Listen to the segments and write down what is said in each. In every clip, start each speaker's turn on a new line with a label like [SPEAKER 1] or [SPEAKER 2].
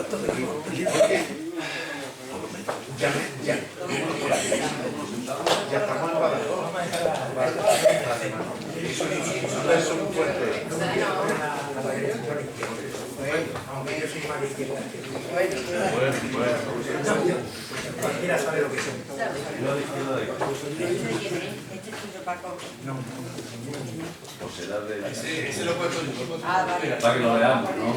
[SPEAKER 1] cuarto de libro.
[SPEAKER 2] Ya estamos en Badajoz. Eso es muy fuerte.
[SPEAKER 3] Aunque yo soy más de izquierda.
[SPEAKER 1] Cualquiera sabe lo que son.
[SPEAKER 3] No.
[SPEAKER 4] Ese lo he puesto yo.
[SPEAKER 5] Para que lo veamos, ¿no?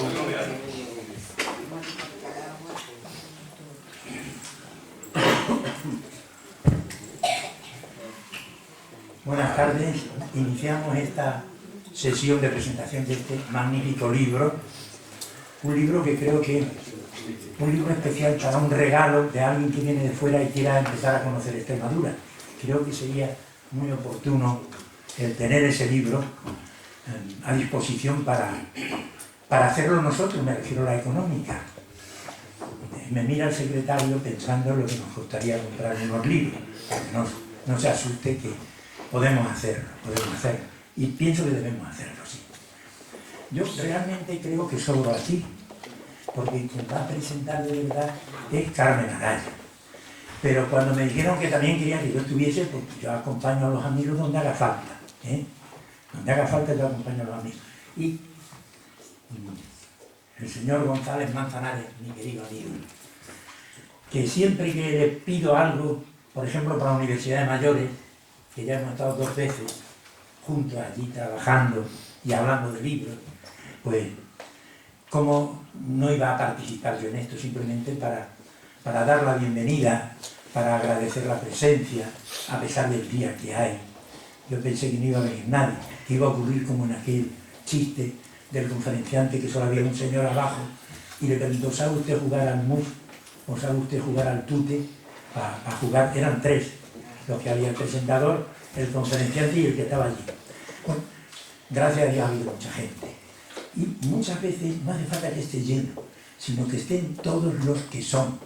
[SPEAKER 1] Buenas tardes. Iniciamos esta sesión de presentación de este magnífico libro. Un libro que creo que es un libro especial para un regalo de alguien que viene de fuera y quiera empezar a conocer Extremadura. Creo que sería muy oportuno el tener ese libro a disposición para hacerlo nosotros, me refiero a la económica. Me mira el secretario pensando en lo que nos costaría comprar unos libros. No se asuste que podemos hacerlo. Y pienso que debemos hacerlo, sí. Yo realmente creo que sobro aquí, porque quien va a presentar de verdad es Carmen Araya. Pero cuando me dijeron que también querían que yo estuviese, pues yo acompaño a los amigos donde haga falta. Donde haga falta yo acompaño a los amigos. Y el señor González Manzanares, mi querido amigo, que siempre que le pido algo, por ejemplo para la Universidad de Mayores, que ya hemos estado 2 veces juntos allí trabajando y hablando de libros, pues cómo no iba a participar yo en esto, simplemente para dar la bienvenida, para agradecer la presencia, a pesar del día que hay. Yo pensé que no iba a venir nadie, que iba a ocurrir como en aquel chiste del conferenciante, que solo había un señor abajo y le preguntó: ¿sabe usted jugar al mus? ¿O sabe usted jugar al tute? Para jugar, eran 3 los que había: el presentador, el conferenciante y el que estaba allí. Bueno, gracias a Dios ha habido mucha gente. Y muchas veces no hace falta que esté lleno, sino que estén todos los que son,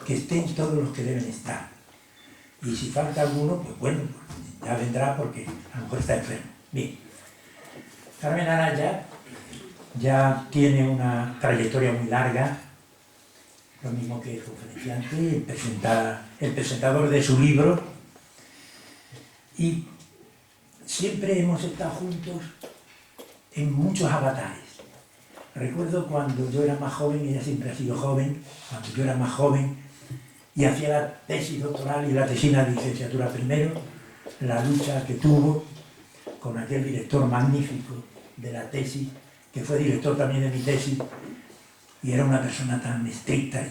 [SPEAKER 1] que estén todos los que deben estar. Y si falta alguno, pues bueno, ya vendrá porque a lo mejor está enfermo. Bien. Carmen Araya ya tiene una trayectoria muy larga, lo mismo que el conferenciante, el presentador de su libro, y siempre hemos estado juntos en muchos avatares. Recuerdo cuando yo era más joven, ella siempre ha sido joven, cuando yo era más joven y hacía la tesis doctoral y la tesina de licenciatura primero, la lucha que tuvo con aquel director magnífico de la tesis, que fue director también de mi tesis, y era una persona tan estricta y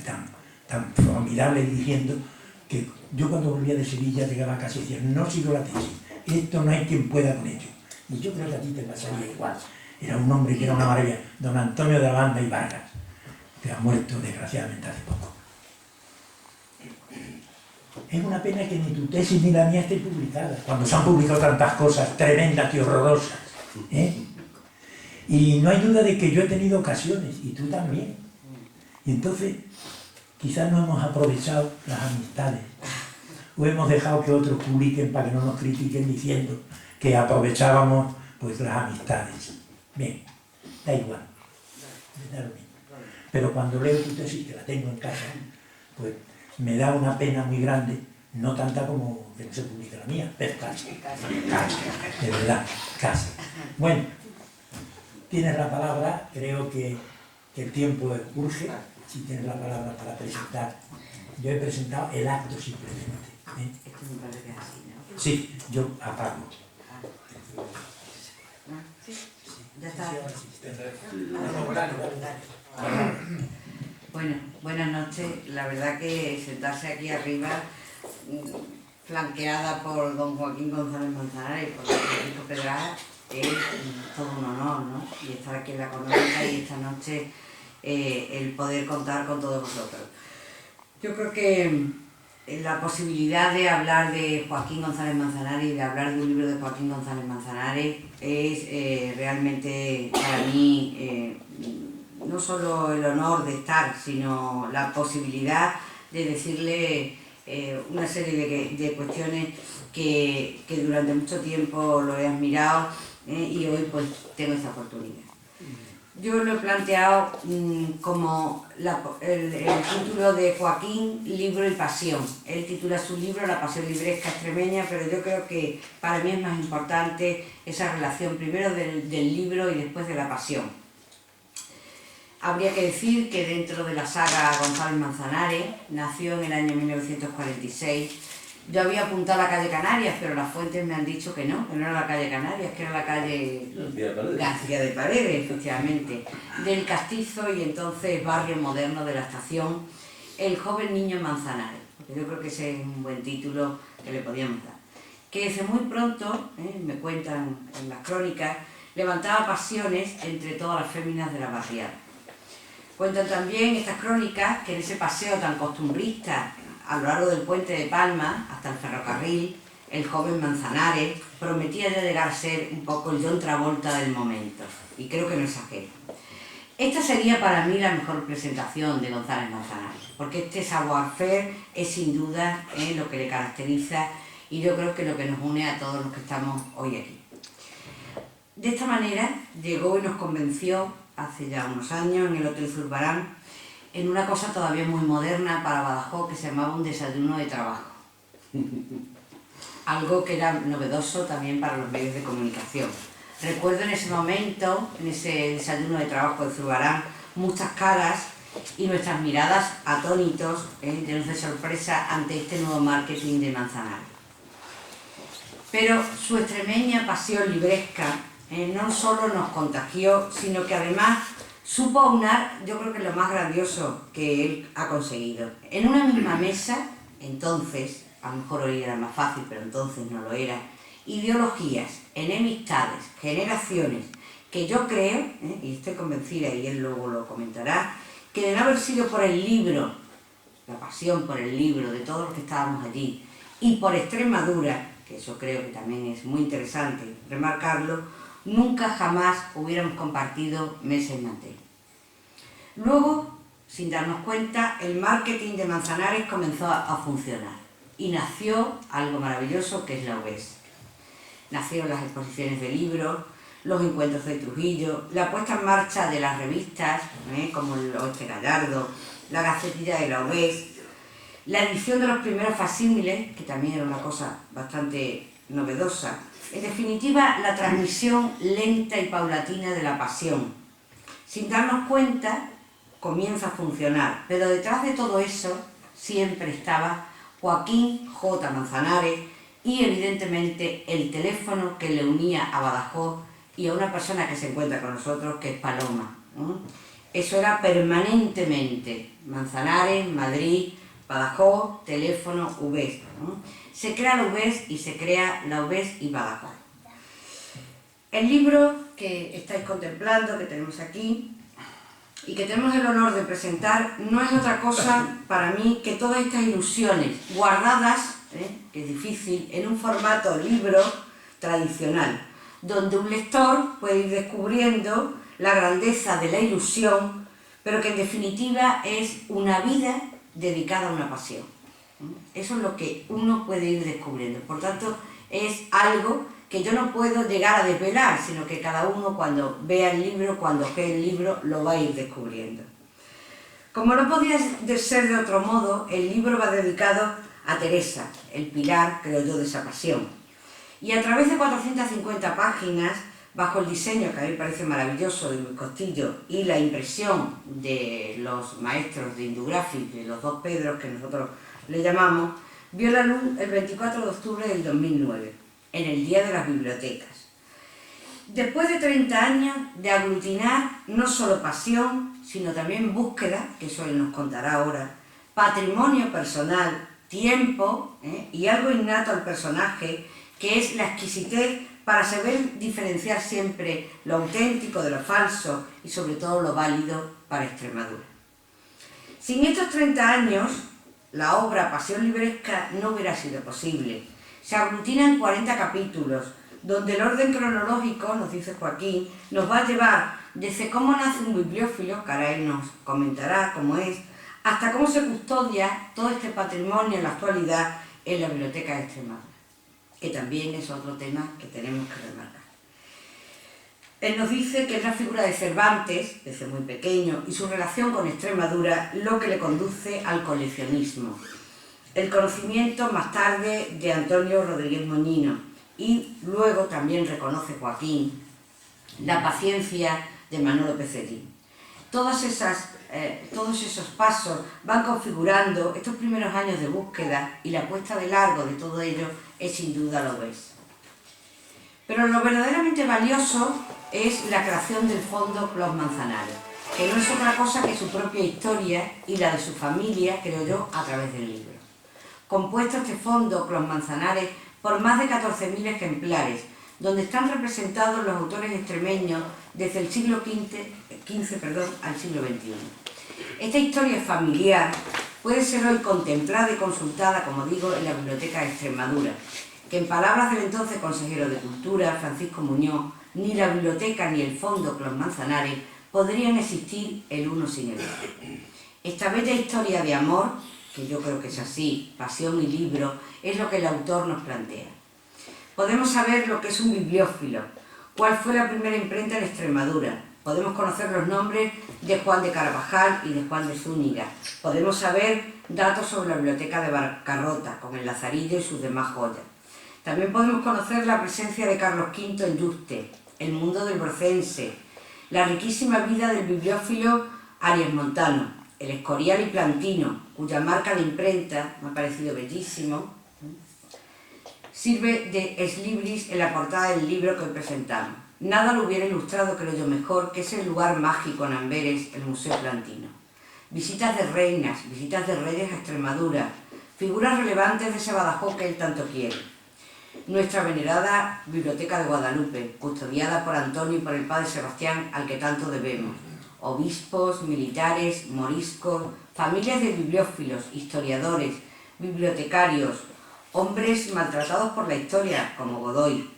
[SPEAKER 1] tan formidable dirigiendo, que yo cuando volvía de Sevilla llegaba casi a decir: no sigo la tesis, esto no hay quien pueda con ello. Y yo creo que a ti te pasaría igual. Era un hombre que era una maravilla, don Antonio de Abanda y Vargas, que ha muerto desgraciadamente hace poco. Es una pena que ni tu tesis ni la mía esté publicada, cuando se han publicado tantas cosas tremendas y horrorosas. Y no hay duda de que yo he tenido ocasiones, y tú también. Y entonces, quizás no hemos aprovechado las amistades, o hemos dejado que otros publiquen para que no nos critiquen diciendo que aprovechábamos pues las amistades. Bien, da igual, me da lo mismo. Pero cuando leo tu tesis, que la tengo en casa, pues me da una pena muy grande, no tanta como que no se publique la mía, pero casi, de verdad, casi. Bueno, tienes la palabra, creo que el tiempo urge, si tienes la palabra para presentar. Yo he presentado el acto simplemente.
[SPEAKER 6] Esto me parece así, ¿no?
[SPEAKER 1] Sí, yo apago.
[SPEAKER 6] ¿Sí? Ya está. Bueno, buenas noches. La verdad que sentarse aquí arriba, flanqueada por don Joaquín González Manzanares y por don Francisco Pedraza, es todo un honor, ¿no? Y estar aquí en la económica y esta noche el poder contar con todos vosotros. Yo creo que la posibilidad de hablar de Joaquín González Manzanares y de hablar de un libro de Joaquín González Manzanares es realmente para mí no solo el honor de estar, sino la posibilidad de decirle una serie de cuestiones que durante mucho tiempo lo he admirado y hoy pues tengo esa oportunidad. yo lo he planteado como el título de Joaquín, Libro y Pasión. Él titula su libro La pasión libresca extremeña, pero yo creo que para mí es más importante esa relación primero del libro y después de la pasión. Habría que decir que dentro de la saga González Manzanares, nació en el año 1946. Yo había apuntado a la calle Canarias, pero las fuentes me han dicho que no era la calle Canarias, que era la calle García de Paredes, efectivamente, del Castizo y entonces barrio moderno de la estación, El joven niño Manzanares, porque yo creo que ese es un buen título que le podíamos dar. Que desde muy pronto, me cuentan en las crónicas, levantaba pasiones entre todas las féminas de la barriada. Cuentan también estas crónicas que en ese paseo tan costumbrista a lo largo del puente de Palma hasta el ferrocarril, el joven Manzanares prometía ya llegar a ser un poco el John Travolta del momento, y creo que no exagero. Esta sería para mí la mejor presentación de González Manzanares, porque este savoir-faire es sin duda lo que le caracteriza y yo creo que lo que nos une a todos los que estamos hoy aquí. De esta manera llegó y nos convenció hace ya unos años en el Hotel Zurbarán en una cosa todavía muy moderna para Badajoz que se llamaba un desayuno de trabajo. Algo que era novedoso también para los medios de comunicación. Recuerdo en ese momento, en ese desayuno de trabajo de Zurbarán, muchas caras y nuestras miradas atónitos, llenos de sorpresa ante este nuevo marketing de Manzanares. Pero su extremeña pasión libresca no solo nos contagió, sino que además supo aunar, yo creo que es lo más grandioso que él ha conseguido. En una misma mesa, entonces, a lo mejor hoy era más fácil, pero entonces no lo era, ideologías, enemistades, generaciones, que yo creo, y estoy convencida, y él luego lo comentará, que de no haber sido por el libro, la pasión por el libro de todos los que estábamos allí, y por Extremadura, que eso creo que también es muy interesante remarcarlo, nunca jamás hubiéramos compartido mesa y mantel. Luego, sin darnos cuenta, el marketing de Manzanares comenzó a funcionar y nació algo maravilloso que es la UBES. Nacieron las exposiciones de libros, los encuentros de Trujillo, la puesta en marcha de las revistas, como el Oeste Gallardo, la Gacetilla de la UBES, la edición de los primeros facsímiles, que también era una cosa bastante novedosa. En definitiva, la transmisión lenta y paulatina de la pasión. Sin darnos cuenta, comienza a funcionar, pero detrás de todo eso siempre estaba Joaquín J. Manzanares y evidentemente el teléfono que le unía a Badajoz y a una persona que se encuentra con nosotros, que es Paloma. Eso era permanentemente, Manzanares, Madrid, Badajoz, teléfono, UBES. Se crea la UBES y se crea la UBES y Badajoz. El libro que estáis contemplando, que tenemos aquí, y que tenemos el honor de presentar, no es otra cosa para mí que todas estas ilusiones guardadas, que es difícil, en un formato libro tradicional, donde un lector puede ir descubriendo la grandeza de la ilusión, pero que en definitiva es una vida dedicada a una pasión. Eso es lo que uno puede ir descubriendo. Por tanto, es algo que yo no puedo llegar a desvelar, sino que cada uno cuando vea el libro, cuando ojee el libro, lo va a ir descubriendo. Como no podía ser de otro modo, el libro va dedicado a Teresa, el pilar, creo yo, de esa pasión. Y a través de 450 páginas, bajo el diseño que a mí me parece maravilloso de Luis Costillo y la impresión de los maestros de Indugráfic, de los dos Pedros que nosotros le llamamos, vio la luz el 24 de octubre del 2009, en el Día de las Bibliotecas. Después de 30 años de aglutinar no solo pasión, sino también búsqueda, que eso él nos contará ahora, patrimonio personal, tiempo y algo innato al personaje, que es la exquisitez para saber diferenciar siempre lo auténtico de lo falso y sobre todo lo válido para Extremadura. Sin estos 30 años, la obra Pasión Libresca no hubiera sido posible. Se aglutina en 40 capítulos, donde el orden cronológico, nos dice Joaquín, nos va a llevar desde cómo nace un bibliófilo, que ahora él nos comentará cómo es, hasta cómo se custodia todo este patrimonio en la actualidad en la Biblioteca de Extremadura, que también es otro tema que tenemos que remarcar. Él nos dice que es la figura de Cervantes, desde muy pequeño, y su relación con Extremadura lo que le conduce al coleccionismo. El conocimiento más tarde de Antonio Rodríguez Moñino, y luego también reconoce Joaquín la paciencia de Manolo Pecerín. Todos esos pasos van configurando estos primeros años de búsqueda, y la puesta de largo de todo ello es sin duda lo es. Pero lo verdaderamente valioso es la creación del Fondo Clos Manzanares, que no es otra cosa que su propia historia y la de su familia, creo yo, a través del libro. Compuesto este Fondo Clos Manzanares por más de 14.000 ejemplares, donde están representados los autores extremeños desde el siglo XV al siglo XXI. Esta historia familiar puede ser hoy contemplada y consultada, como digo, en la Biblioteca de Extremadura, que en palabras del entonces consejero de Cultura, Francisco Muñoz, ni la biblioteca ni el Fondo Clos Manzanares podrían existir el uno sin el otro. Esta bella historia de amor, que yo creo que es así, pasión y libro, es lo que el autor nos plantea. Podemos saber lo que es un bibliófilo, cuál fue la primera imprenta en Extremadura, podemos conocer los nombres de Juan de Carvajal y de Juan de Zúñiga, podemos saber datos sobre la biblioteca de Barcarrota, con el Lazarillo y sus demás joyas. También podemos conocer la presencia de Carlos V en Yuste, el mundo del Brocense, la riquísima vida del bibliófilo Arias Montano, el Escorial y Plantino, cuya marca de imprenta me ha parecido bellísimo, sirve de ex libris en la portada del libro que hoy presentamos. Nada lo hubiera ilustrado, creo yo, mejor que ese lugar mágico en Amberes, el Museo Plantino. Visitas de reinas, visitas de reyes a Extremadura, figuras relevantes de ese Badajoz que él tanto quiere. Nuestra venerada Biblioteca de Guadalupe, custodiada por Antonio y por el padre Sebastián, al que tanto debemos. Obispos, militares, moriscos, familias de bibliófilos, historiadores, bibliotecarios, hombres maltratados por la historia, como Godoy.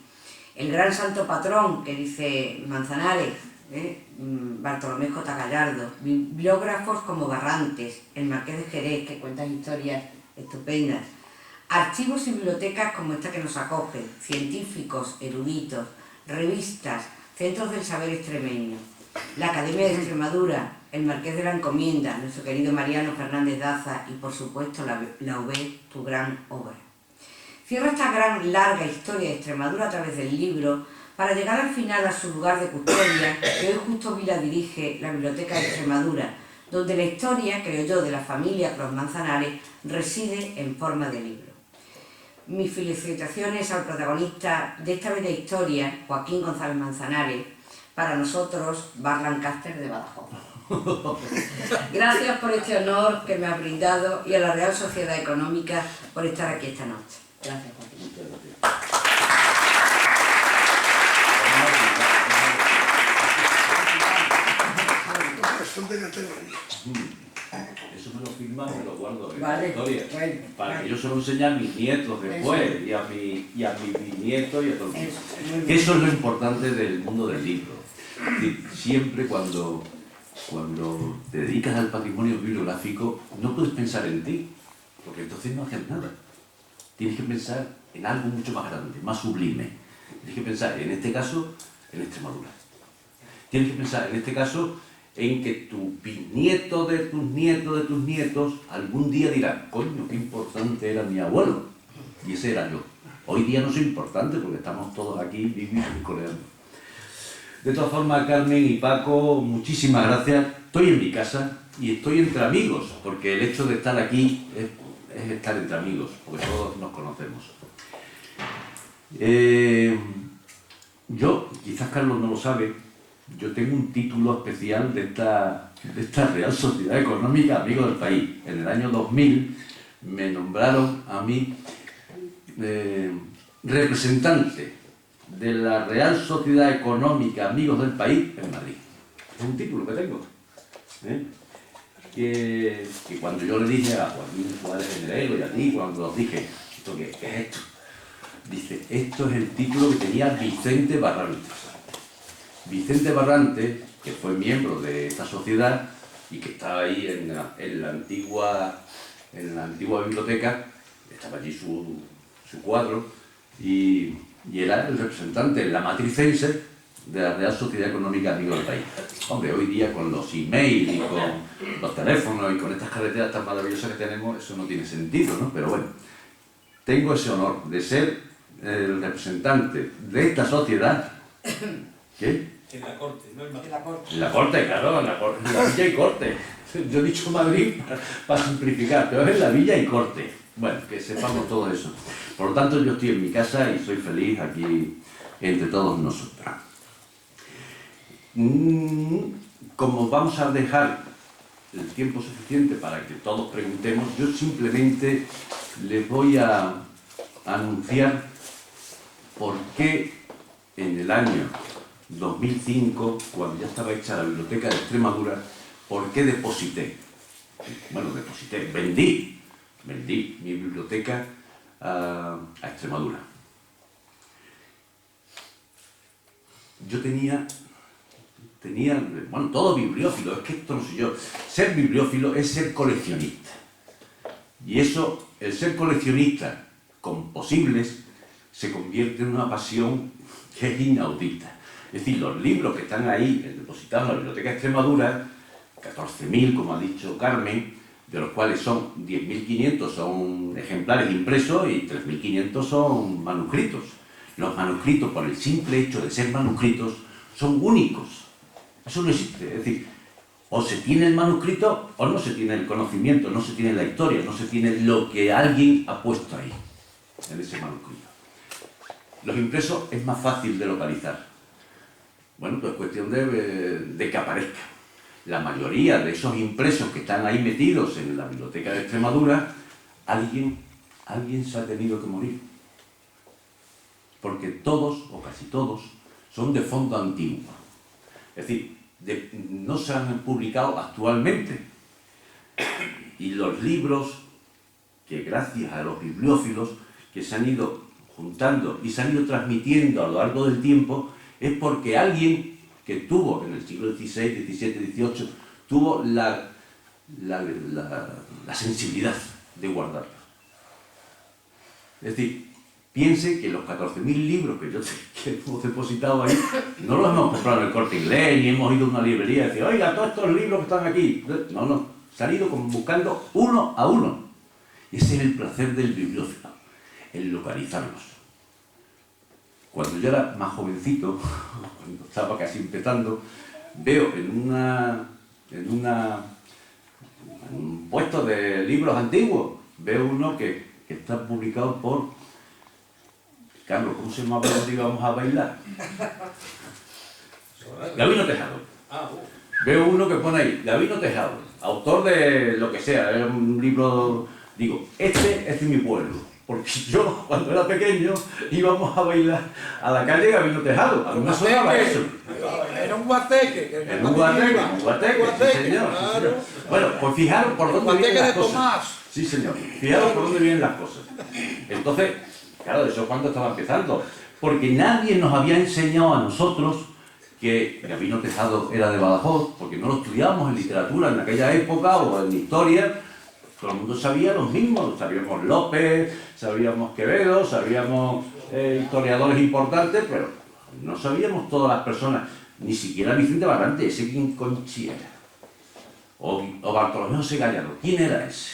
[SPEAKER 6] El gran santo patrón, que dice Manzanares, Bartolomé J. Gallardo, bibliógrafos como Barrantes, el Marqués de Jerez, que cuentan historias estupendas, archivos y bibliotecas como esta que nos acoge, científicos, eruditos, revistas, centros del saber extremeño, la Academia de Extremadura, el Marqués de la Encomienda, nuestro querido Mariano Fernández Daza y, por supuesto, la UB, tu gran obra. Cierra esta gran, larga historia de Extremadura a través del libro para llegar al final a su lugar de custodia, que hoy Justo Vila dirige, la Biblioteca de Extremadura, donde la historia, creo yo, de la familia Clos Manzanares reside en forma de libro. Mis felicitaciones al protagonista de esta bella historia, Joaquín González Manzanares, para nosotros, Bar Lancaster de Badajoz. Gracias por este honor que me ha brindado y a la Real Sociedad Económica por estar aquí esta noche. Gracias, Joaquín.
[SPEAKER 5] Eso me lo firma y me lo guardo en
[SPEAKER 6] Vale,
[SPEAKER 5] la historia.
[SPEAKER 6] bueno,
[SPEAKER 5] para que yo se lo enseñe a mis nietos después y a mis bisnietos y a todo el mundo. Eso es lo importante del mundo del libro. Es decir, siempre cuando te dedicas al patrimonio bibliográfico no puedes pensar en ti, porque entonces no haces nada. Tienes que pensar en algo mucho más grande, más sublime. Tienes que pensar, en este caso, en Extremadura. Tienes que pensar, en este caso, en que tu bisnieto de tus nietos de tus nietos algún día dirán, coño, qué importante era mi abuelo. Y ese era yo. Hoy día no soy importante porque estamos todos aquí viviendo y coleando. De todas formas, Carmen y Paco, muchísimas gracias. Estoy en mi casa y estoy entre amigos, porque el hecho de estar aquí es estar entre amigos, porque todos nos conocemos. Yo, quizás Carlos no lo sabe, yo tengo un título especial de esta Real Sociedad Económica Amigos del País. En el año 2000 me nombraron a mí representante de la Real Sociedad Económica Amigos del País en Madrid. Es un título que tengo. Que cuando yo le dije a Joaquín Suárez Generelo y a ti, cuando os dije, ¿esto qué es esto? Dice, esto es el título que tenía Vicente Barrantes. Vicente Barrantes, que fue miembro de esta sociedad y que estaba ahí en la antigua biblioteca, estaba allí su cuadro, y era el representante en la matricense de la Real Sociedad Económica Amigo del País. Hombre, hoy día con los emails y con los teléfonos y con estas carreteras tan maravillosas que tenemos, eso no tiene sentido, ¿no? Pero bueno, tengo ese honor de ser el representante de esta sociedad. ¿Qué?
[SPEAKER 4] En la corte, no en Madrid.
[SPEAKER 3] En la corte.
[SPEAKER 5] En la corte, claro, en la villa y corte. Yo he dicho Madrid para simplificar, pero es en la villa y corte. Bueno, que sepamos todo eso. Por lo tanto, yo estoy en mi casa y soy feliz aquí entre todos nosotros. Como vamos a dejar el tiempo suficiente para que todos preguntemos, yo simplemente les voy a anunciar por qué en el año 2005, cuando ya estaba hecha la Biblioteca de Extremadura, por qué deposité. Bueno, vendí mi biblioteca a Extremadura. Yo tenía, bueno, todo bibliófilo, es que esto no soy yo. Ser bibliófilo es ser coleccionista. Y eso, el ser coleccionista con posibles, se convierte en una pasión que es inaudita. Es decir, los libros que están ahí depositados en la Biblioteca de Extremadura, 14.000, como ha dicho Carmen, de los cuales son 10.500 son ejemplares impresos y 3.500 son manuscritos. Los manuscritos, por el simple hecho de ser manuscritos, son únicos. Eso no existe. Es decir, o se tiene el manuscrito o no se tiene el conocimiento, no se tiene la historia, no se tiene lo que alguien ha puesto ahí, en ese manuscrito. Los impresos es más fácil de localizar. Bueno, pues es cuestión de que aparezca. La mayoría de esos impresos que están ahí metidos en la Biblioteca de Extremadura, alguien se ha tenido que morir. Porque todos, o casi todos, son de fondo antiguo. Es decir, no se han publicado actualmente. Y los libros, que gracias a los bibliófilos, que se han ido juntando y se han ido transmitiendo a lo largo del tiempo, es porque alguien que tuvo en el siglo XVI, XVII, XVIII, tuvo la sensibilidad de guardarlos. Es decir, piense que los 14.000 libros que hemos depositado ahí, no los hemos comprado en el Corte Inglés, ni hemos ido a una librería y decir, oiga, todos estos libros que están aquí. No, se han ido buscando uno a uno. Y ese es el placer del bibliófilo, el localizarlos. Cuando yo era más jovencito, cuando estaba casi empezando, veo en un puesto de libros antiguos, veo uno que está publicado por Carlos, ¿cómo se llamaba cuando íbamos a bailar? Gabino Tejado. Veo uno que pone ahí, Gabino Tejado, autor de lo que sea, era un libro, digo, este es de mi pueblo. Porque yo, cuando era pequeño, íbamos a bailar a la calle Gabino Tejado. A mí me sonaba eso.
[SPEAKER 4] Era un guateque.
[SPEAKER 5] Era un guateque, sí señor. Bueno, pues fijaros por dónde vienen las cosas. Sí señor, fijaros por dónde vienen las cosas. Entonces, claro, eso es cuando estaba empezando. Porque nadie nos había enseñado a nosotros que Gabino Tejado era de Badajoz, porque no lo estudiábamos en literatura en aquella época o en historia. Todo el mundo sabía los mismos, sabíamos López, sabíamos Quevedo, sabíamos historiadores importantes, pero no sabíamos todas las personas, ni siquiera Vicente Barrante, ese quién conchi era, o Bartolomé José Gallardo, ¿quién era ese?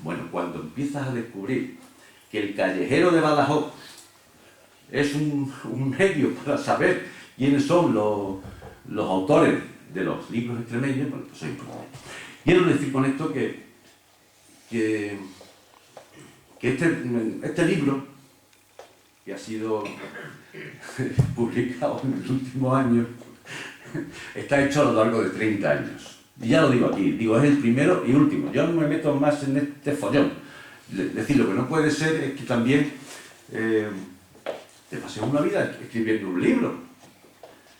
[SPEAKER 5] Bueno, cuando empiezas a descubrir que el callejero de Badajoz es un medio para saber quiénes son los autores de los libros extremeños, bueno, pues es importante. Quiero decir con esto que este libro, que ha sido publicado en los últimos años, está hecho a lo largo de 30 años. Y ya lo digo aquí, digo, es el primero y último. Yo no me meto más en este follón. Es decir, lo que no puede ser es que también te pases una vida escribiendo un libro.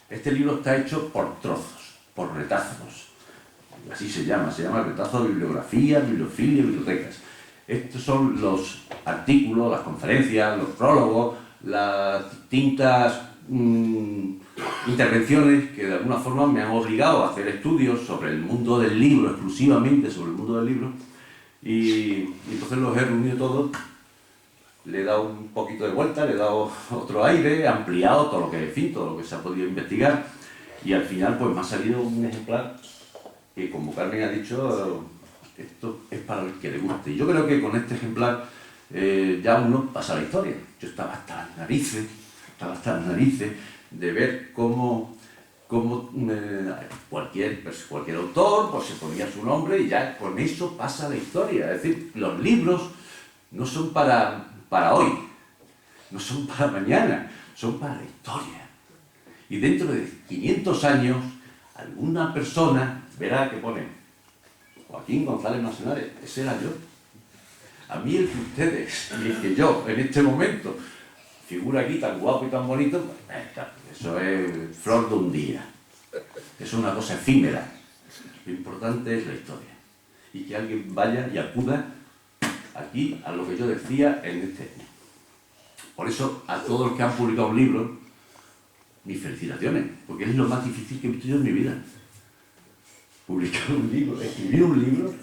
[SPEAKER 5] Este libro está hecho por trozos, por retazos. Así se llama retazo de bibliografía, bibliofilia, bibliotecas. Estos son los artículos, las conferencias, los prólogos, las distintas intervenciones que de alguna forma me han obligado a hacer estudios sobre el mundo del libro, exclusivamente sobre el mundo del libro, y entonces los he reunido todos le he dado un poquito de vuelta, le he dado otro aire, he ampliado todo lo que, en fin, todo lo que se ha podido investigar, y al final pues me ha salido un ejemplar que, como Carmen ha dicho, esto es para el que le guste. Y yo creo que con este ejemplar ya uno pasa la historia. Yo estaba hasta las narices de ver cómo cualquier autor pues se ponía su nombre y ya con eso pasa la historia. Es decir, los libros no son para hoy, no son para mañana, son para la historia. Y dentro de 500 años, alguna persona verá que pone Joaquín González Manzanares, ese era yo. A mí el que ustedes, y el que yo, en este momento, figura aquí tan guapo y tan bonito, eso es flor de un día. Es una cosa efímera. Lo importante es la historia. Y que alguien vaya y acuda aquí a lo que yo decía en este año. Por eso, a todos los que han publicado un libro, mis felicitaciones, porque es lo más difícil que he visto yo en mi vida. Publicar un libro, escribir un libro,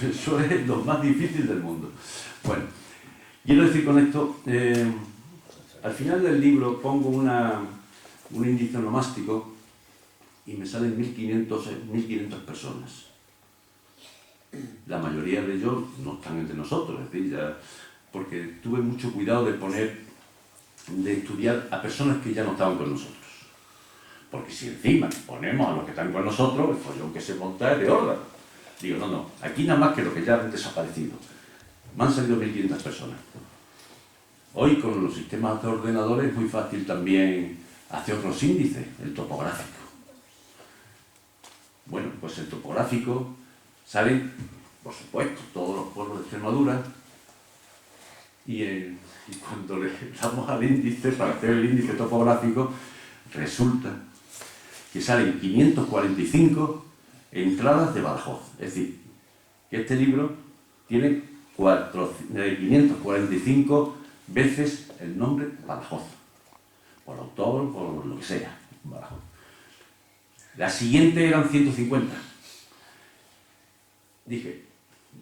[SPEAKER 5] eso es lo más difícil del mundo. Bueno, quiero decir con esto, al final del libro pongo un índice onomástico y me salen 1500 personas. La mayoría de ellos no están entre nosotros, es decir, porque tuve mucho cuidado de estudiar a personas que ya no estaban con nosotros. Porque si encima ponemos a los que están con nosotros, el follón que se monta es de órgano. Digo, no, aquí nada más que los que ya han desaparecido. Me han salido 1500 personas. Hoy con los sistemas de ordenadores es muy fácil también hacer otros índices, el topográfico. Bueno, pues el topográfico salen, por supuesto, todos los pueblos de Extremadura y cuando le damos al índice, para hacer el índice topográfico, resulta que salen 545 entradas de Badajoz. Es decir, que este libro tiene 545 veces el nombre Badajoz. Por autor, por lo que sea, Badajoz. La siguiente eran 150. Dije,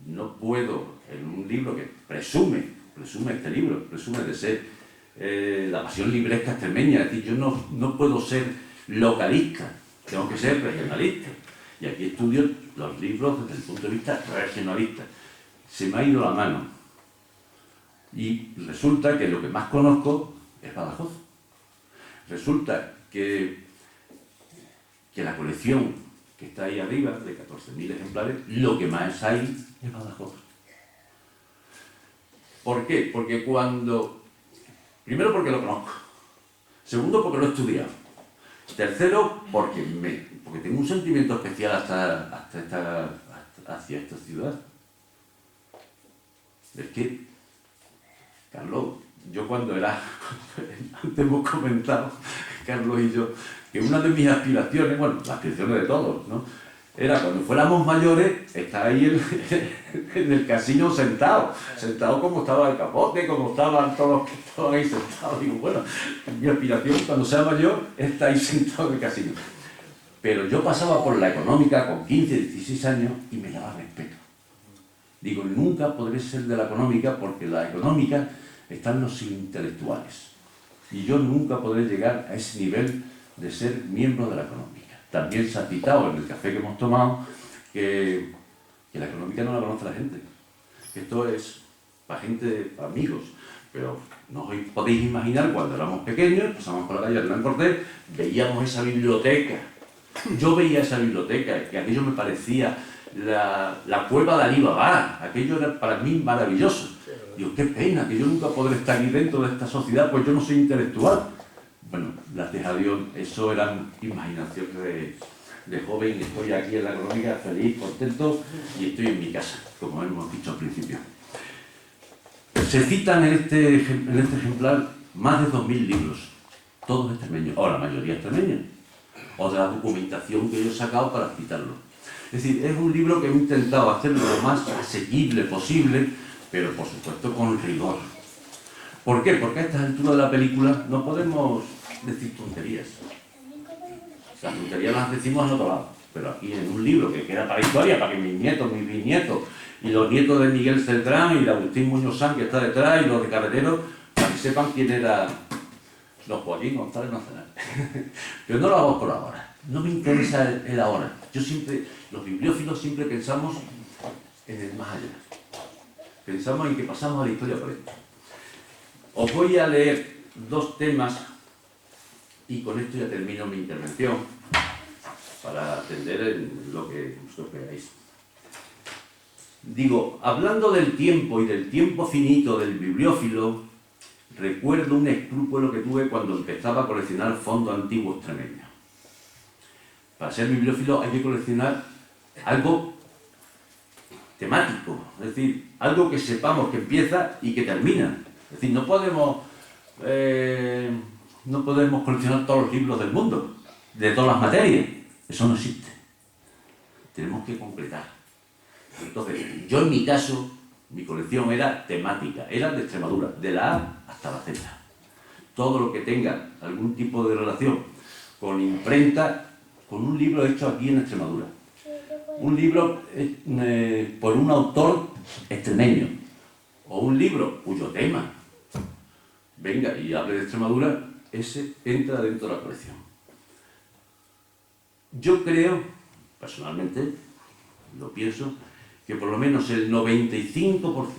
[SPEAKER 5] no puedo, en un libro que presume este libro, presume de ser la pasión libresca extremeña, es decir, yo no puedo ser localista, tengo que ser regionalista. Y aquí estudio los libros desde el punto de vista regionalista. Se me ha ido la mano. Y resulta que lo que más conozco es Badajoz. Resulta que la colección que está ahí arriba, de 14.000 ejemplares, lo que más hay es Badajoz. ¿Por qué? Porque primero porque lo conozco. Segundo porque lo he estudiado. Tercero porque tengo un sentimiento especial hacia esta ciudad. Es que, Carlos, yo cuando era, antes hemos comentado, Carlos y yo, que una de mis aspiraciones, bueno, las aspiraciones de todos, ¿no?, era cuando fuéramos mayores, estar ahí en el casino sentado como estaba el Capote, como estaban todos los que estaban ahí sentados. Digo, bueno, mi aspiración cuando sea mayor es estar ahí sentado en el casino. Pero yo pasaba por la económica con 15, 16 años y me daba respeto. Digo, nunca podré ser de la económica porque la económica están los intelectuales. Y yo nunca podré llegar a ese nivel de ser miembro de la económica. También se ha citado en el café que hemos tomado que la económica no la conoce la gente. Esto es para gente, para amigos. Pero no os podéis imaginar cuando éramos pequeños, pasamos por la calle Hernán Cortés, veíamos esa biblioteca. Yo veía esa biblioteca, que aquello me parecía la cueva de Alí Baba. Aquello era para mí maravilloso. Digo, qué pena, que yo nunca podré estar aquí dentro de esta sociedad, pues yo no soy intelectual. Bueno, gracias a Dios, eso eran imaginaciones de joven. Estoy aquí en la económica, feliz, contento, y estoy en mi casa, como hemos dicho al principio. Se citan en este ejemplar más de 2000 libros, todos extremeños, o la mayoría extremeños, o de la documentación que yo he sacado para citarlo. Es decir, es un libro que he intentado hacerlo lo más asequible posible, pero por supuesto con rigor. ¿Por qué? Porque a esta altura de la película no podemos decir tonterías. Las tonterías las decimos en otro lado, pero aquí en un libro que queda para la historia, para que mis nietos, mis bisnietos y los nietos de Miguel Celdrán y de Agustín Muñoz San, que está detrás, y los de Carreteros, para que sepan quién era don Joaquín González Manzanares. Pero no lo hago por ahora, no me interesa el ahora. Yo siempre, los bibliófilos siempre pensamos en el más allá. Pensamos en que pasamos a la historia por esto. Os voy a leer 2 temas y con esto ya termino mi intervención para atender en lo que vosotros veáis. Digo, hablando del tiempo y del tiempo finito del bibliófilo, recuerdo un escrúpulo que tuve cuando empezaba a coleccionar fondos antiguos extremeños. Para ser bibliófilo hay que coleccionar algo temático, es decir, algo que sepamos que empieza y que termina. Es decir, no podemos coleccionar todos los libros del mundo, de todas las materias. Eso no existe. Tenemos que completar. Entonces, yo en mi caso, mi colección era temática, era de Extremadura, de la A hasta la Z. Todo lo que tenga algún tipo de relación con imprenta, con un libro hecho aquí en Extremadura. Un libro por un autor extremeño, o un libro cuyo tema venga y hable de Extremadura, ese entra dentro de la colección. Yo creo, personalmente, lo pienso, que por lo menos el 95%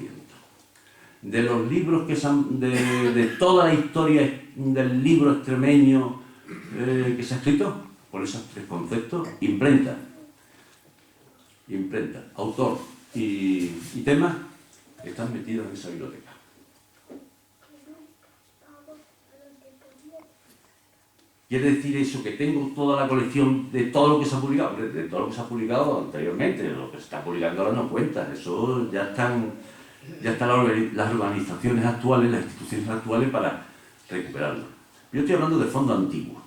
[SPEAKER 5] de los libros que son de toda la historia del libro extremeño que se ha escrito, por esos 3 conceptos, imprenta, autor y tema, están metidos en esa biblioteca. Quiere decir eso que tengo toda la colección de todo lo que se ha publicado, de todo lo que se ha publicado anteriormente, lo que se está publicando ahora no cuenta, eso ya están las organizaciones actuales, las instituciones actuales para recuperarlo. Yo estoy hablando de fondos antiguos.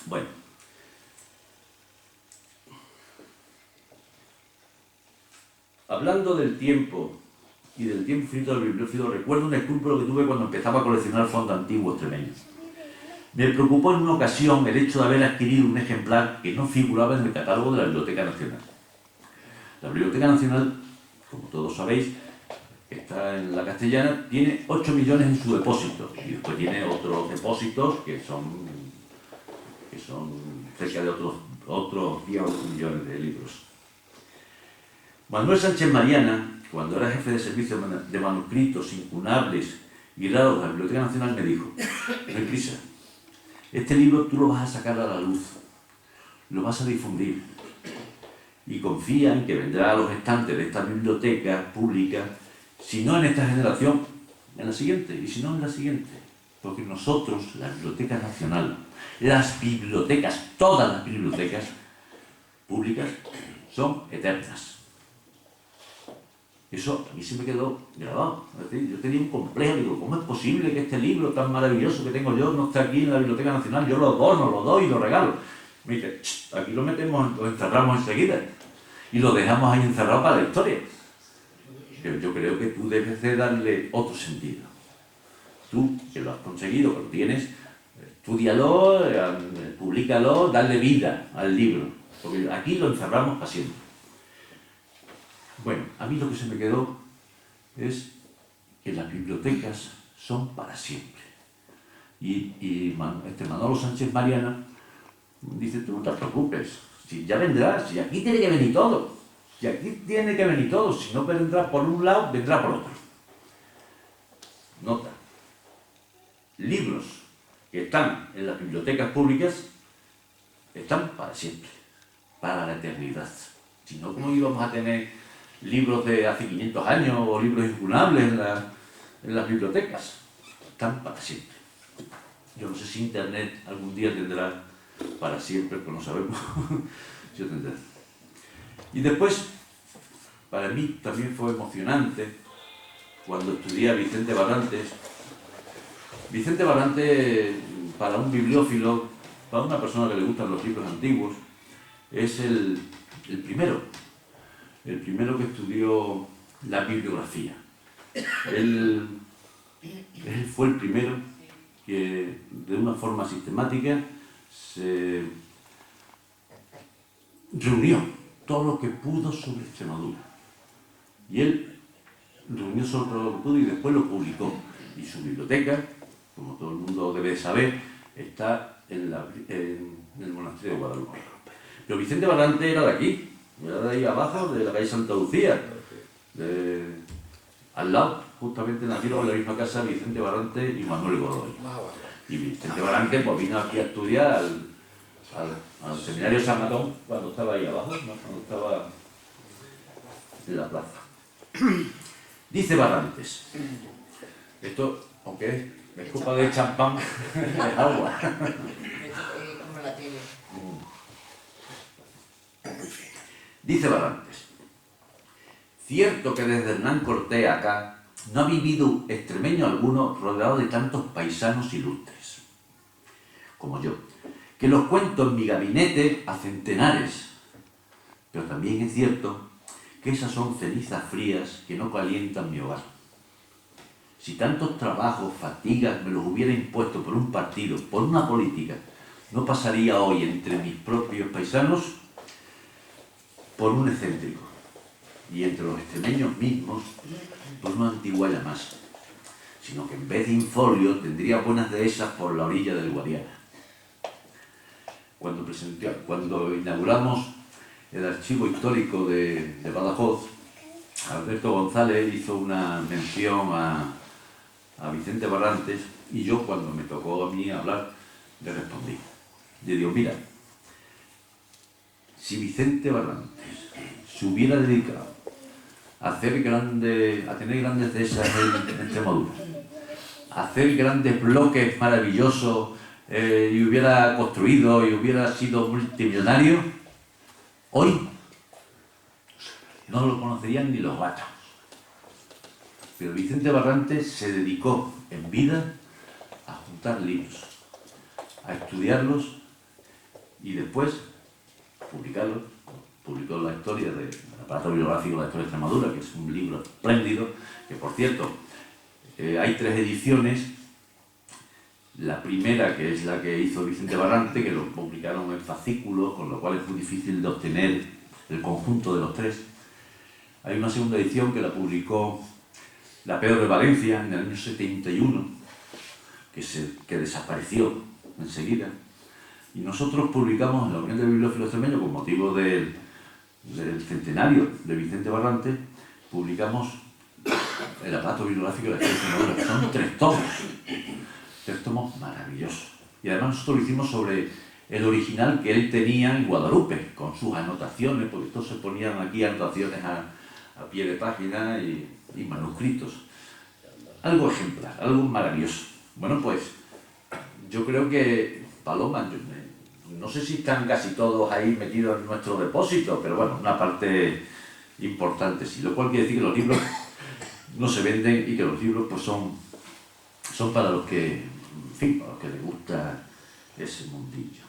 [SPEAKER 5] Bueno. Hablando del tiempo y del tiempo finito del bibliófilo, recuerdo un escrúpulo que tuve cuando empezaba a coleccionar fondos antiguos extremeños. Me preocupó en una ocasión el hecho de haber adquirido un ejemplar que no figuraba en el catálogo de la Biblioteca Nacional. La Biblioteca Nacional, como todos sabéis, que está en la Castellana, tiene 8 millones en su depósito y después tiene otros depósitos que son cerca de otros 10 millones de libros. Manuel Sánchez Mariana, cuando era jefe de servicio de manuscritos incunables y raros de la Biblioteca Nacional, me dijo: no hay prisa, este libro tú lo vas a sacar a la luz, lo vas a difundir y confía en que vendrá a los estantes de esta biblioteca pública, si no en esta generación, en la siguiente, y si no en la siguiente, porque nosotros, la Biblioteca Nacional, las bibliotecas, todas las bibliotecas públicas son eternas. Eso a mí se me quedó grabado. Es decir, yo tenía un complejo, digo, ¿cómo es posible que este libro tan maravilloso que tengo yo no esté aquí en la Biblioteca Nacional? Yo lo adorno, lo doy y lo regalo. Me dice, aquí lo metemos, lo encerramos enseguida y lo dejamos ahí encerrado para la historia. Yo creo que tú debes de darle otro sentido. Tú, que lo has conseguido, que lo tienes, estúdialo, públicalo, darle vida al libro. Porque aquí lo encerramos para siempre. Bueno, a mí lo que se me quedó es que las bibliotecas son para siempre. Y Manolo Sánchez Mariana dice, tú no te preocupes, si ya vendrá, si aquí tiene que venir todo, si aquí tiene que venir todo, si no vendrá por un lado, vendrá por otro. Nota, libros que están en las bibliotecas públicas están para siempre, para la eternidad. Si no, ¿cómo íbamos a tener libros de hace 500 años o libros incunables en las bibliotecas? Están para siempre. Yo no sé si Internet algún día tendrá para siempre, pero no sabemos si lo tendrá. Y después, para mí también fue emocionante cuando estudié a Vicente Barrantes. Vicente Barrantes, para un bibliófilo, para una persona que le gustan los libros antiguos, es el primero que estudió la bibliografía. Él fue el primero que de una forma sistemática se reunió todo lo que pudo sobre Extremadura. Y él reunió sobre todo lo que pudo y después lo publicó. Y su biblioteca, como todo el mundo debe saber, está en el monasterio de Guadalupe. Pero Vicente Barrante era de aquí, era de ahí abajo, de la calle Santa Lucía. Al lado, justamente nacieron en la misma casa Vicente Barrante y Manuel Godoy. Y Vicente Barrante pues, vino aquí a estudiar al seminario San Matón cuando estaba ahí abajo, ¿no? Cuando estaba en la plaza. Dice Barrantes, esto, aunque es copa de champán, es agua.
[SPEAKER 3] Como la tele.
[SPEAKER 5] Dice Barrantes, cierto que desde Hernán Cortés acá no ha vivido extremeño alguno rodeado de tantos paisanos ilustres como yo, que los cuento en mi gabinete a centenares, pero también es cierto que esas son cenizas frías que no calientan mi hogar. Si tantos trabajos, fatigas me los hubiera impuesto por un partido, por una política, no pasaría hoy entre mis propios paisanos por un excéntrico, y entre los extremeños mismos por una antiguaya más, sino que en vez de infolio tendría buenas dehesas por la orilla del Guadiana. Cuando inauguramos el archivo histórico de Badajoz, Alberto González hizo una mención a Vicente Barrantes y yo, cuando me tocó a mí hablar, le respondí. Le digo, mira, si Vicente Barrantes se hubiera dedicado a tener grandes dehesas en Extremadura, a hacer grandes bloques maravillosos y hubiera construido y hubiera sido multimillonario, hoy no lo conocerían ni los gatos. Pero Vicente Barrantes se dedicó en vida a juntar libros, a estudiarlos y después publicarlos. Publicó la historia del aparato bibliográfico de la historia de Extremadura, que es un libro espléndido, que por cierto, hay 3 ediciones. La primera, que es la que hizo Vicente Barrante, que lo publicaron en fascículos, con lo cual es muy difícil de obtener el conjunto de los 3. Hay una segunda edición que la publicó la Pedro de Valencia en el año 71, que desapareció enseguida. Y nosotros publicamos en la Unión de Bibliófilos Extremeños, con motivo del centenario de Vicente Barrante, publicamos el aparato bibliográfico de la historia de Extremadura, que son 3 tomos. 3 tomos maravillosos. Y además nosotros lo hicimos sobre el original que él tenía en Guadalupe, con sus anotaciones, porque estos se ponían aquí anotaciones a pie de página y manuscritos. Algo ejemplar, algo maravilloso. Bueno, pues yo creo que Paloma, no sé si están casi todos ahí metidos en nuestro depósito, pero bueno, una parte importante sí. Lo cual quiere decir que los libros no se venden y que los libros pues son para los que, en fin, para los que les gusta ese mundillo.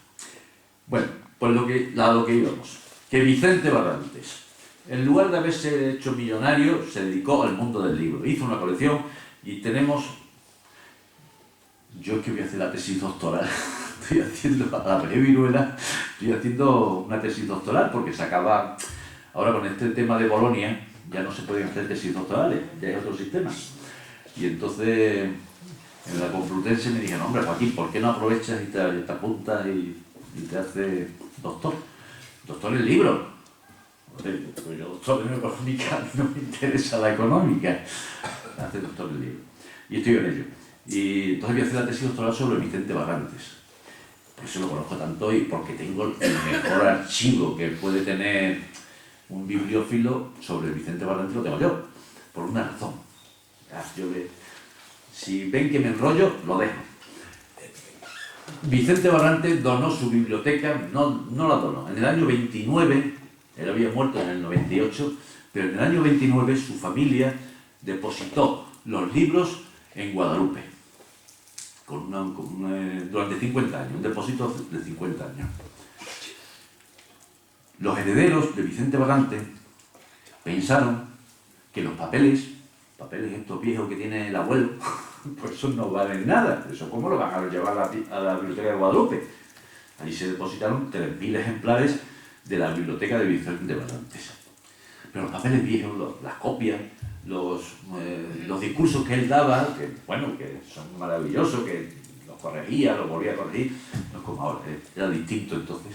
[SPEAKER 5] Bueno, pues a lo que íbamos. Que Vicente Barrantes, en lugar de haberse hecho millonario, se dedicó al mundo del libro. Hizo una colección y tenemos... Yo es que voy a hacer la tesis doctoral. Estoy haciendo, a la Viruela, estoy haciendo una tesis doctoral porque se acaba... Ahora con este tema de Bolonia ya no se pueden hacer tesis doctorales, ya hay otro sistema. Y entonces... En la Complutense me dijeron, hombre, Joaquín, ¿por qué no aprovechas y te apuntas y te haces doctor? Doctor en libro. Pues yo doctor en económica, no me interesa la económica. Hacer doctor en libro. Y estoy en ello. Y entonces voy a hacer la tesis doctoral sobre Vicente Barrantes. Por eso lo conozco tanto y porque tengo el mejor archivo que puede tener un bibliófilo sobre Vicente Barrantes, lo tengo yo. Por una razón. Si ven que me enrollo, lo dejo. Vicente Barrantes donó su biblioteca, no la donó. En el año 29, él había muerto en el 98, pero en el año 29 su familia depositó los libros en Guadalupe, durante 50 años, un depósito de 50 años. Los herederos de Vicente Barrantes pensaron que los papeles estos viejos que tiene el abuelo, pues eso no valen nada. Eso ¿cómo lo van a llevar a la biblioteca de Guadalupe? Allí se depositaron 3.000 ejemplares de la biblioteca de Vicente Barrantes. pero los papeles viejos, las copias, los discursos que él daba, que bueno, que son maravillosos, que los corregía, los volvía a corregir, no es como ahora, era distinto entonces.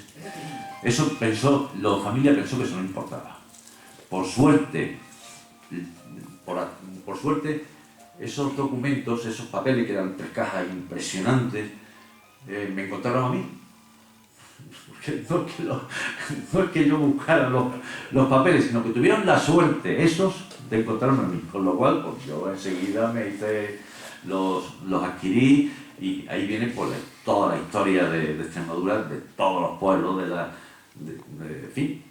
[SPEAKER 5] Eso pensó, la familia pensó que eso no importaba. Por suerte, esos documentos, esos papeles que eran 3 cajas impresionantes, me encontraron a mí. No es que yo buscara los papeles, sino que tuvieron la suerte esos de encontrarme a mí. Con lo cual, pues yo enseguida me hice, los adquirí, y ahí viene pues toda la historia de Extremadura, de todos los pueblos, en fin,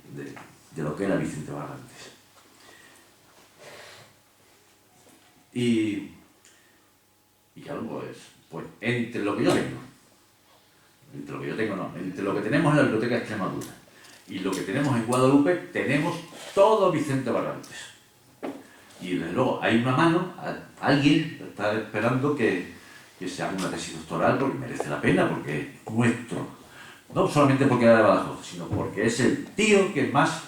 [SPEAKER 5] de lo que era Vicente Barrantes. Y claro, pues entre lo que yo tengo, entre lo que tenemos en la Biblioteca de Extremadura y lo que tenemos en Guadalupe, tenemos todo Vicente Barrantes. Y desde luego hay una mano, alguien está esperando que se haga una tesis doctoral, porque merece la pena, porque es nuestro. No solamente porque era de Badajoz, sino porque es el tío que más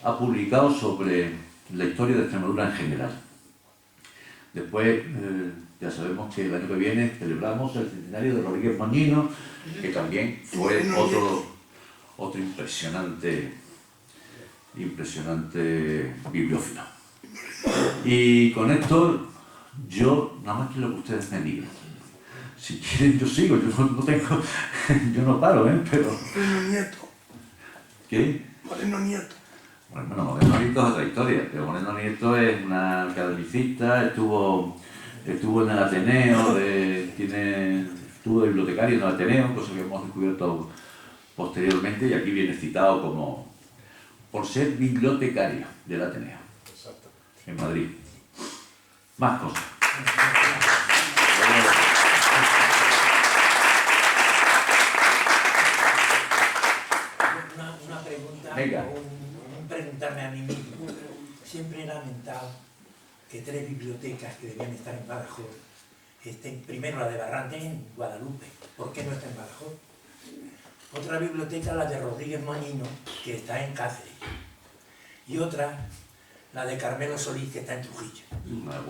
[SPEAKER 5] ha publicado sobre la historia de Extremadura en general. Después, ya sabemos que el año que viene celebramos el centenario de Rodríguez Moñino, que también fue otro impresionante bibliófilo. Y con esto, yo nada más quiero que ustedes me digan. Si quieren yo sigo, yo no paro, pero...
[SPEAKER 2] Moreno Nieto.
[SPEAKER 5] ¿Qué?
[SPEAKER 2] Moreno Nieto.
[SPEAKER 5] Bueno, Moreno Nieto es otra historia, pero Moreno Nieto es una academicista, estuvo en el Ateneo, estuvo de bibliotecario en el Ateneo, cosa que hemos descubierto posteriormente, y aquí viene citado como por ser bibliotecario del Ateneo, en Madrid. Más cosas.
[SPEAKER 1] Una pregunta,
[SPEAKER 5] Venga.
[SPEAKER 1] un preguntarme a mí mismo. Siempre he lamentado que 3 bibliotecas que debían estar en Badajoz estén, primero la de Barrantes en Guadalupe. ¿Por qué no está en Badajoz? Otra biblioteca, la de Rodríguez Moñino, que está en Cáceres. Y otra, la de Carmelo Solís, que está en Trujillo.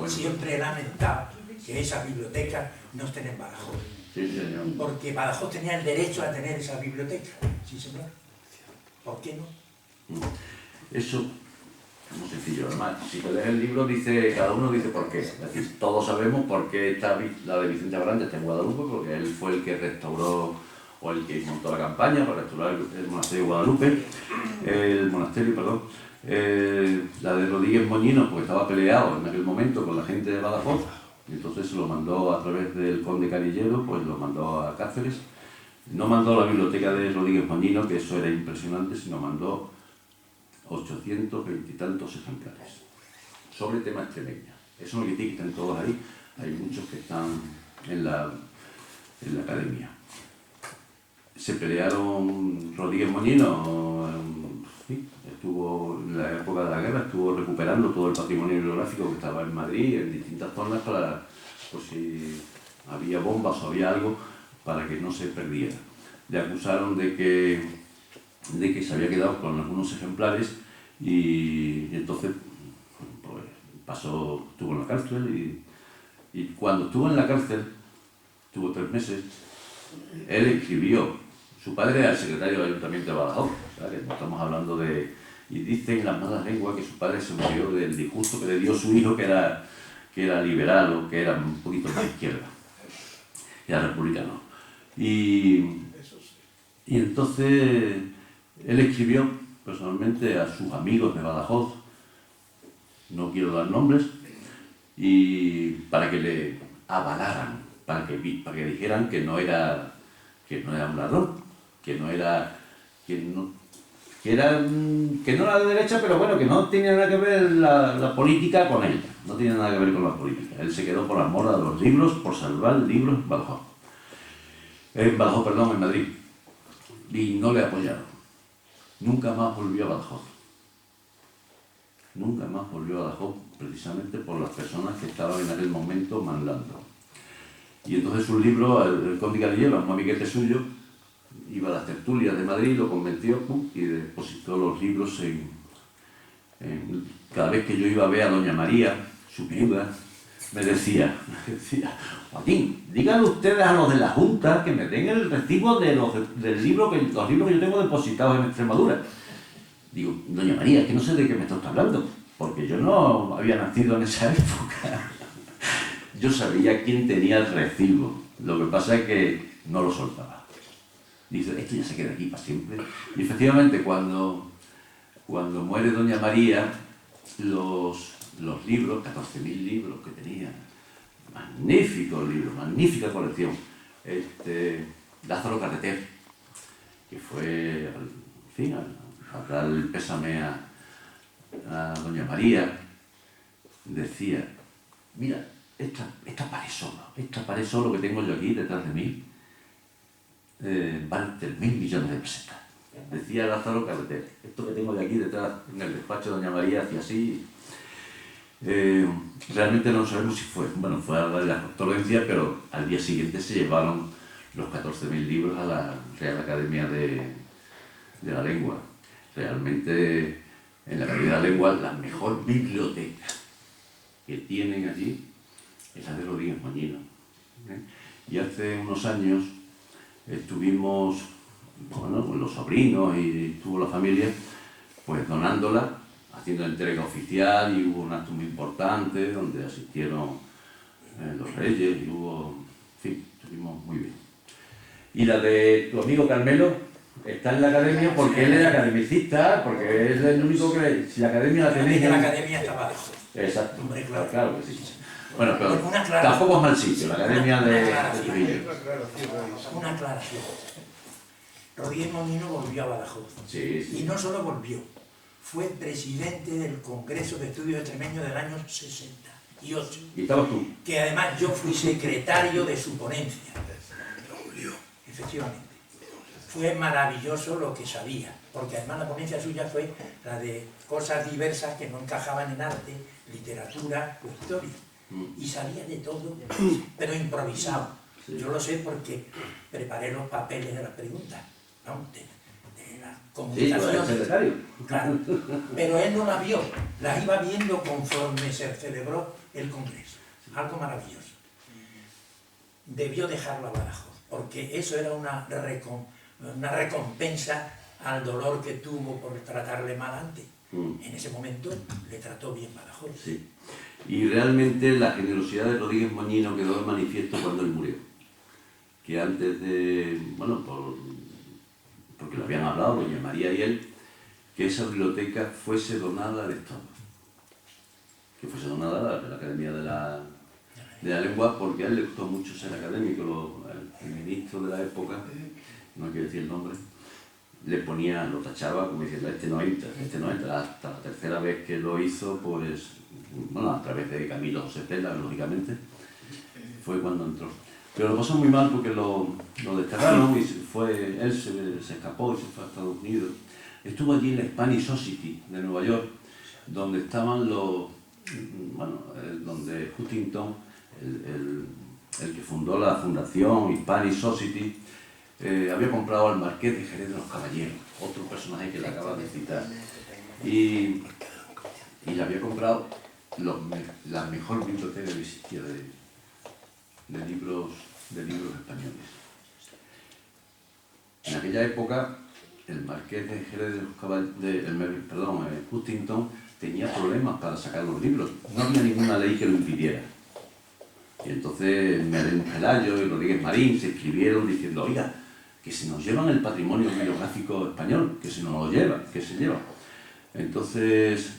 [SPEAKER 1] Siempre he lamentado que esas bibliotecas no estén en Badajoz.
[SPEAKER 5] Sí, señor.
[SPEAKER 1] Porque Badajoz tenía el derecho a tener esa biblioteca. Sí, señor. ¿Por qué no?
[SPEAKER 5] Eso es muy sencillo. Además, si te lees el libro, cada uno dice por qué. Es decir, todos sabemos por qué está la de Vicente Barrantes está en Guadalupe, porque él fue el que restauró, o el que montó la campaña para restaurar el monasterio de Guadalupe, la de Rodríguez Moñino, porque estaba peleado en aquel momento con la gente de Badajoz, y entonces se lo mandó a través del conde Carillero, pues lo mandó a Cáceres. No mandó la biblioteca de Rodríguez Moñino, que eso era impresionante, sino mandó 820 y tantos ejemplares sobre tema extremeño. Eso no quiere decir que estén todos ahí, hay muchos que están en la academia. Se pelearon Rodríguez Moñino, estuvo en la época de la guerra, estuvo recuperando todo el patrimonio bibliográfico que estaba en Madrid, en distintas zonas, para, pues si había bombas o había algo, para que no se perdiera. Le acusaron de que se había quedado con algunos ejemplares y entonces pues, estuvo en la cárcel y cuando estuvo en la cárcel, estuvo 3 meses, él escribió, su padre era el secretario del Ayuntamiento de Badajoz, ¿sabes? Estamos hablando de... Y dicen las malas lenguas que su padre se murió del disgusto que le dio su hijo, que era liberal o que era un poquito más izquierda, era republicano. Y entonces él escribió personalmente a sus amigos de Badajoz, no quiero dar nombres, y para que le avalaran, para que dijeran que no era un ladrón, que no era de derecha, pero bueno, que no tenía nada que ver la política con él, no tenía nada que ver con la política. Él se quedó por amor a los libros, por salvar libros en Badajoz. En Madrid. Y no le apoyaron. Nunca más volvió a Badajoz. Nunca más volvió a Badajoz, precisamente por las personas que estaban en aquel momento mandando. Y entonces su libro, el conde Carillero, un amiguete suyo, iba a las tertulias de Madrid, lo convenció y depositó los libros Cada vez que yo iba a ver a doña María, su viuda, me decía, Joaquín, díganle ustedes a los de la Junta que me den el recibo de los libros que yo tengo depositados en Extremadura. Digo, doña María, es que no sé de qué me está usted hablando, porque yo no había nacido en esa época. Yo sabía quién tenía el recibo, lo que pasa es que no lo soltaba. Dice, esto ya se queda aquí para siempre. Y efectivamente, cuando muere doña María, los libros, 14.000 libros que tenía, magníficos libros, magnífica colección, Lázaro Carreter, que fue, en fin, a dar el pésame a doña María, decía, mira, esta pared solo que tengo yo aquí detrás de mí, vale 3.000 millones de pesetas. Decía Lázaro Carreter, esto que tengo de aquí detrás, en el despacho de doña María, hacía así. Realmente no sabemos si fue a la condolencia, pero al día siguiente se llevaron los 14.000 libros a la Real Academia de la Lengua. Realmente, en la Academia de la Lengua, la mejor biblioteca que tienen allí es la de Rodríguez Moñino. Y hace unos años estuvimos, con los sobrinos y estuvo la familia, pues donándola, haciendo entrega oficial, y hubo un acto muy importante donde asistieron los reyes y hubo, en fin, estuvimos muy bien. Y la de tu amigo Carmelo está en la academia porque él es academicista, porque es el único que, si la academia la tenéis...
[SPEAKER 1] La academia estaba lejos.
[SPEAKER 5] Exacto,
[SPEAKER 1] Hombre,
[SPEAKER 5] claro que sí. Bueno, pero
[SPEAKER 1] Una aclaración.
[SPEAKER 5] tampoco es mal sitio, la academia de Sevilla.
[SPEAKER 1] Una aclaración. Rodríguez Moñino volvió a Badajoz.
[SPEAKER 5] Sí, sí.
[SPEAKER 1] Y no solo volvió, fue presidente del Congreso de Estudios Extremeños del año 68.
[SPEAKER 5] ¿Y estabas tú?
[SPEAKER 1] Que además yo fui secretario de su ponencia. Efectivamente. Fue maravilloso lo que sabía, porque además la ponencia suya fue la de cosas diversas que no encajaban en arte, literatura o historia. Y sabía de todo, pero improvisado. Yo lo sé porque preparé los papeles de las preguntas, ¿no? de la comunicación.
[SPEAKER 5] Secretario.
[SPEAKER 1] Claro. Pero él no las vio, las iba viendo conforme se celebró el Congreso. Algo maravilloso. Debió dejarlo a Badajoz, porque eso era una recompensa al dolor que tuvo por tratarle mal antes. En ese momento le trató bien Badajoz.
[SPEAKER 5] Sí. Y realmente la generosidad de Rodríguez Moñino quedó de manifiesto cuando él murió. Que antes de, porque lo habían hablado doña María y él, que esa biblioteca fuese donada al Estado. Que fuese donada a la Academia de la Lengua, porque a él le gustó mucho ser académico. El ministro de la época, no hay que decir el nombre, le ponía, lo tachaba como diciendo, este no entra. Hasta la tercera vez que lo hizo, pues, a través de Camilo José Pela, lógicamente, fue cuando entró. Pero lo pasó muy mal porque lo desterraron y él se escapó y se fue a Estados Unidos. Estuvo allí en la Spanish Society de Nueva York, donde estaban donde Huntington, el que fundó la fundación Spanish Society, había comprado al Marqués de Jerez de los Caballeros, otro personaje que le acaba de citar, y le había comprado la mejor biblioteca que existía de libros españoles. En aquella época, el Marqués de Jerez de los Caballeros, Huntington, tenía problemas para sacar los libros. No había ninguna ley que lo impidiera. Y entonces Medellín Pelayo y Rodríguez Marín se escribieron diciendo, oiga, que se nos llevan el patrimonio bibliográfico español, que se nos lo lleva, que se lleva. Entonces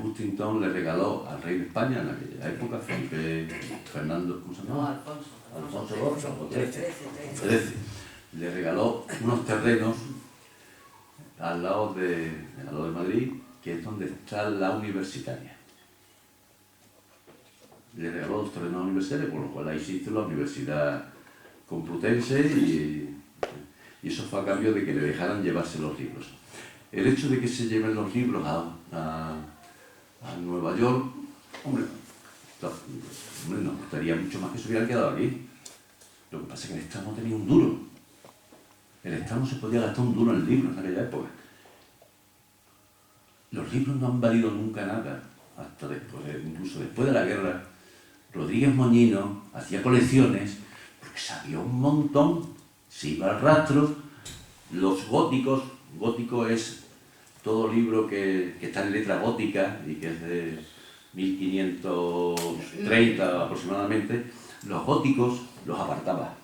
[SPEAKER 5] Huntington le regaló al rey de España en aquella época, Felipe Fernando, ¿cómo se llama? Alfonso XIII. Le regaló unos terrenos al lado de Madrid, que es donde está la universitaria. Le regaló los terrenos universitarios, con lo cual ahí se hizo la Universidad Complutense y eso fue a cambio de que le dejaran llevarse los libros. El hecho de que se lleven los libros a Nueva York, hombre, nos gustaría mucho más que se hubieran quedado aquí. Lo que pasa es que el Estado no tenía un duro. El Estado no se podía gastar un duro en libros en aquella época. Los libros no han valido nunca nada, hasta después, incluso después de la guerra. Rodríguez Moñino hacía colecciones porque sabía un montón, se iba al rastro. Los góticos, gótico es todo libro que está en letra gótica y que es de 1530 aproximadamente, los góticos los apartaba.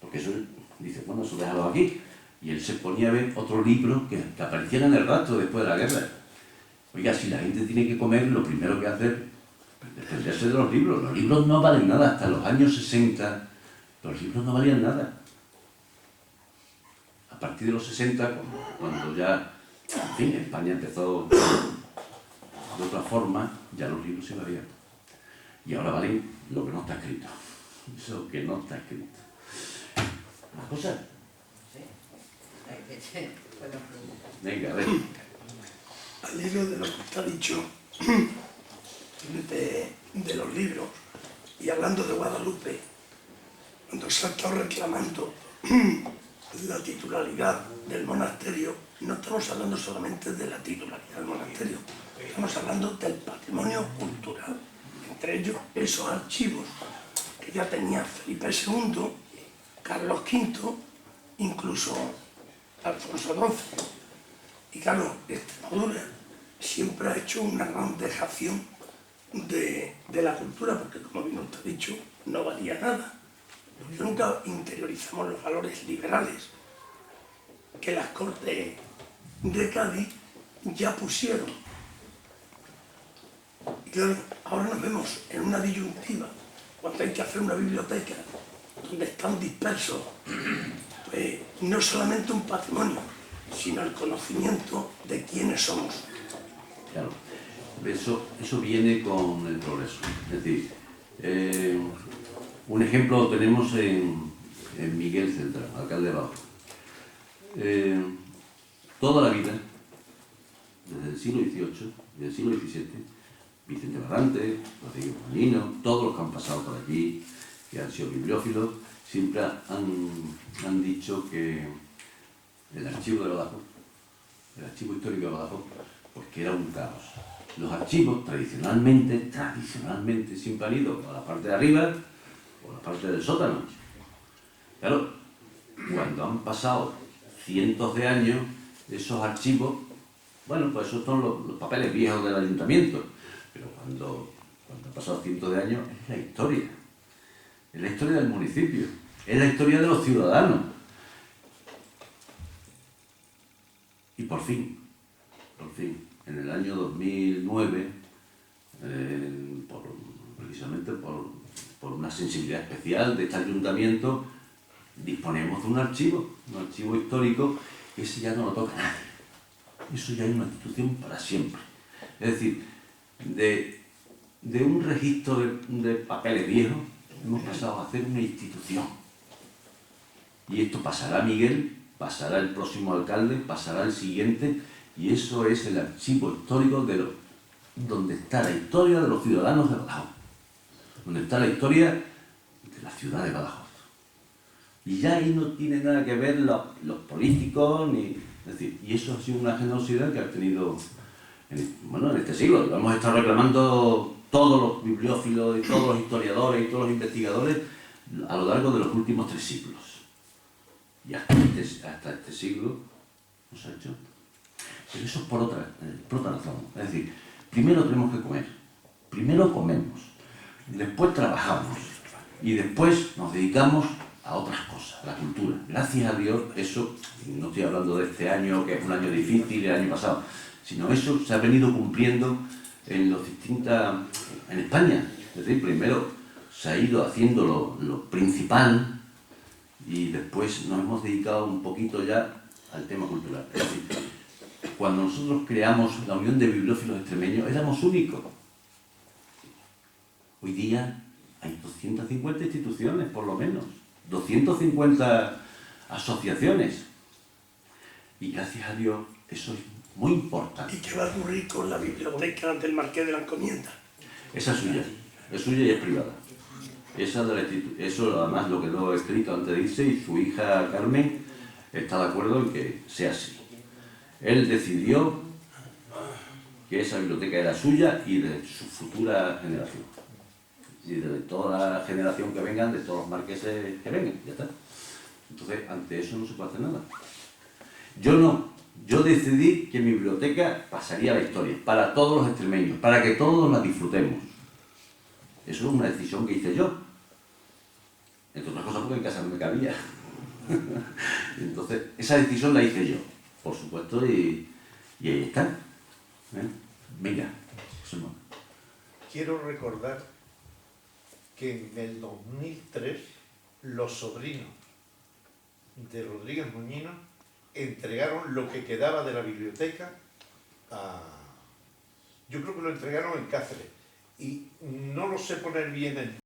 [SPEAKER 5] Porque eso, dice, bueno, eso déjalo aquí. Y él se ponía a ver otros libros que aparecían en el rastro después de la guerra. Oiga, si la gente tiene que comer, lo primero que hacer es defenderse de los libros. Los libros no valen nada. Hasta los años 60, los libros no valían nada. A partir de los 60, cuando ya, en fin, España empezó de otra forma, ya los libros se valían. Y ahora valen lo que no está escrito. Eso que no está escrito. Una cosa. Venga, a ver.
[SPEAKER 7] Al hilo de lo que usted ha dicho de los libros, y hablando de Guadalupe, cuando se ha estado reclamando la titularidad del monasterio, no estamos hablando solamente de la titularidad del monasterio, estamos hablando del patrimonio cultural, entre ellos esos archivos que ya tenía Felipe II, Carlos V, incluso Alfonso XII. Y claro, Extremadura siempre ha hecho una gran dejación de la cultura, porque como bien usted ha dicho, no valía nada. Nunca interiorizamos los valores liberales que las Cortes de Cádiz ya pusieron. Y claro, ahora nos vemos en una disyuntiva, cuando hay que hacer una biblioteca donde están dispersos no solamente un patrimonio, sino el conocimiento de quiénes somos.
[SPEAKER 5] Claro, eso viene con el progreso. Es decir, un ejemplo lo tenemos en Miguel Central, alcalde de Badajoz. Toda la vida, desde el siglo XVIII y el siglo XVII, Vicente Barrante, Rodríguez Moñino, todos los que han pasado por allí, que han sido bibliófilos, siempre han dicho que el archivo de Badajoz, el archivo histórico de Badajoz, porque era un caos. Los archivos tradicionalmente siempre han ido a la parte de arriba o a la parte del sótano. Claro, cuando han pasado cientos de años, esos archivos, bueno, pues esos son los papeles viejos del ayuntamiento, pero cuando han pasado cientos de años es la historia del municipio, es la historia de los ciudadanos. Y por fin, en el año 2009, precisamente por una sensibilidad especial de este ayuntamiento, disponemos de un archivo histórico, que ese ya no lo toca nadie. Eso ya es una institución para siempre. Es decir, de un registro de papeles viejos, hemos pasado a hacer una institución. Y esto pasará, Miguel, pasará el próximo alcalde, pasará el siguiente, y eso es el archivo histórico donde está la historia de los ciudadanos de Badajoz, donde está la historia de la ciudad de Badajoz. Y ya ahí no tiene nada que ver los políticos, es decir, y eso ha sido una generosidad que ha tenido, en este siglo. Lo hemos estado reclamando todos los bibliófilos, y todos los historiadores y todos los investigadores a lo largo de los últimos 3 siglos. Y hasta este siglo no se ha hecho. Pero eso es por otra razón. Es decir, primero tenemos que comer, primero comemos, después trabajamos y después nos dedicamos a otras cosas, a la cultura. Gracias a Dios, eso, no estoy hablando de este año, que es un año difícil, el año pasado, sino eso se ha venido cumpliendo en España. Es decir, primero se ha ido haciendo lo principal y después nos hemos dedicado un poquito ya al tema cultural. Es decir, cuando nosotros creamos la Unión de Bibliófilos Extremeños, éramos únicos. Hoy día hay 250 instituciones, por lo menos, 250 asociaciones. Y gracias a Dios, eso es muy importante.
[SPEAKER 7] ¿Y qué va a ocurrir con la biblioteca del Marqués de la Encomienda?
[SPEAKER 5] Esa es suya y es privada. Eso además lo quedó escrito antes de irse, y su hija Carmen está de acuerdo en que sea así. Él decidió que esa biblioteca era suya y de su futura generación. Y de toda la generación que vengan, de todos los marqueses que vengan, ya está. Entonces, ante eso no se puede hacer nada. Yo no. Yo decidí que mi biblioteca pasaría a la historia, para todos los extremeños, para que todos la disfrutemos. Eso es una decisión que hice yo. Entre otras cosas porque en casa no me cabía. Entonces, esa decisión la hice yo, por supuesto, y ahí está. Venga, José Manuel.
[SPEAKER 2] Quiero recordar que en el 2003 los sobrinos de Rodríguez Moñino entregaron lo que quedaba de la biblioteca a... Yo creo que lo entregaron en Cáceres. Y no lo sé poner bien en